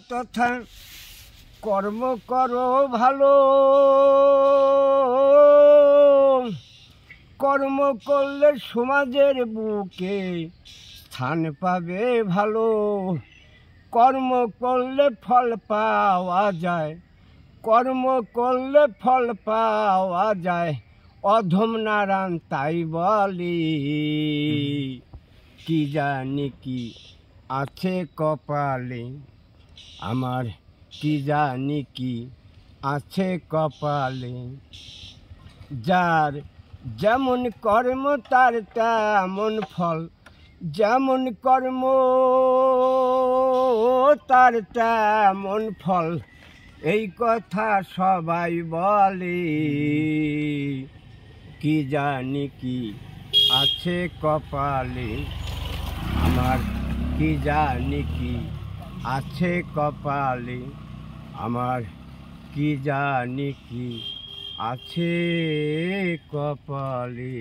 তথা কর্ম করো ভালো, কর্ম করলে সমাজের বুকে স্থান পাবে ভালো। কর্ম করলে ফল পাওয়া যায়, কর্ম করলে ফল পাওয়া যায়, অধম নারায়ণ তাই বলি। কি জানি কি আছে কপালে আমার, কি জানি কি আছে কপালে। যার যেমন কর্ম তার তেমন ফল, যেমন কর্ম তার তেমন ফল, এই কথা সবাই বলে। কি জানি কি আছে কপালে আমার, কি জানি কি আছে কপালে আমার, কি জানি কি আছে কপালে।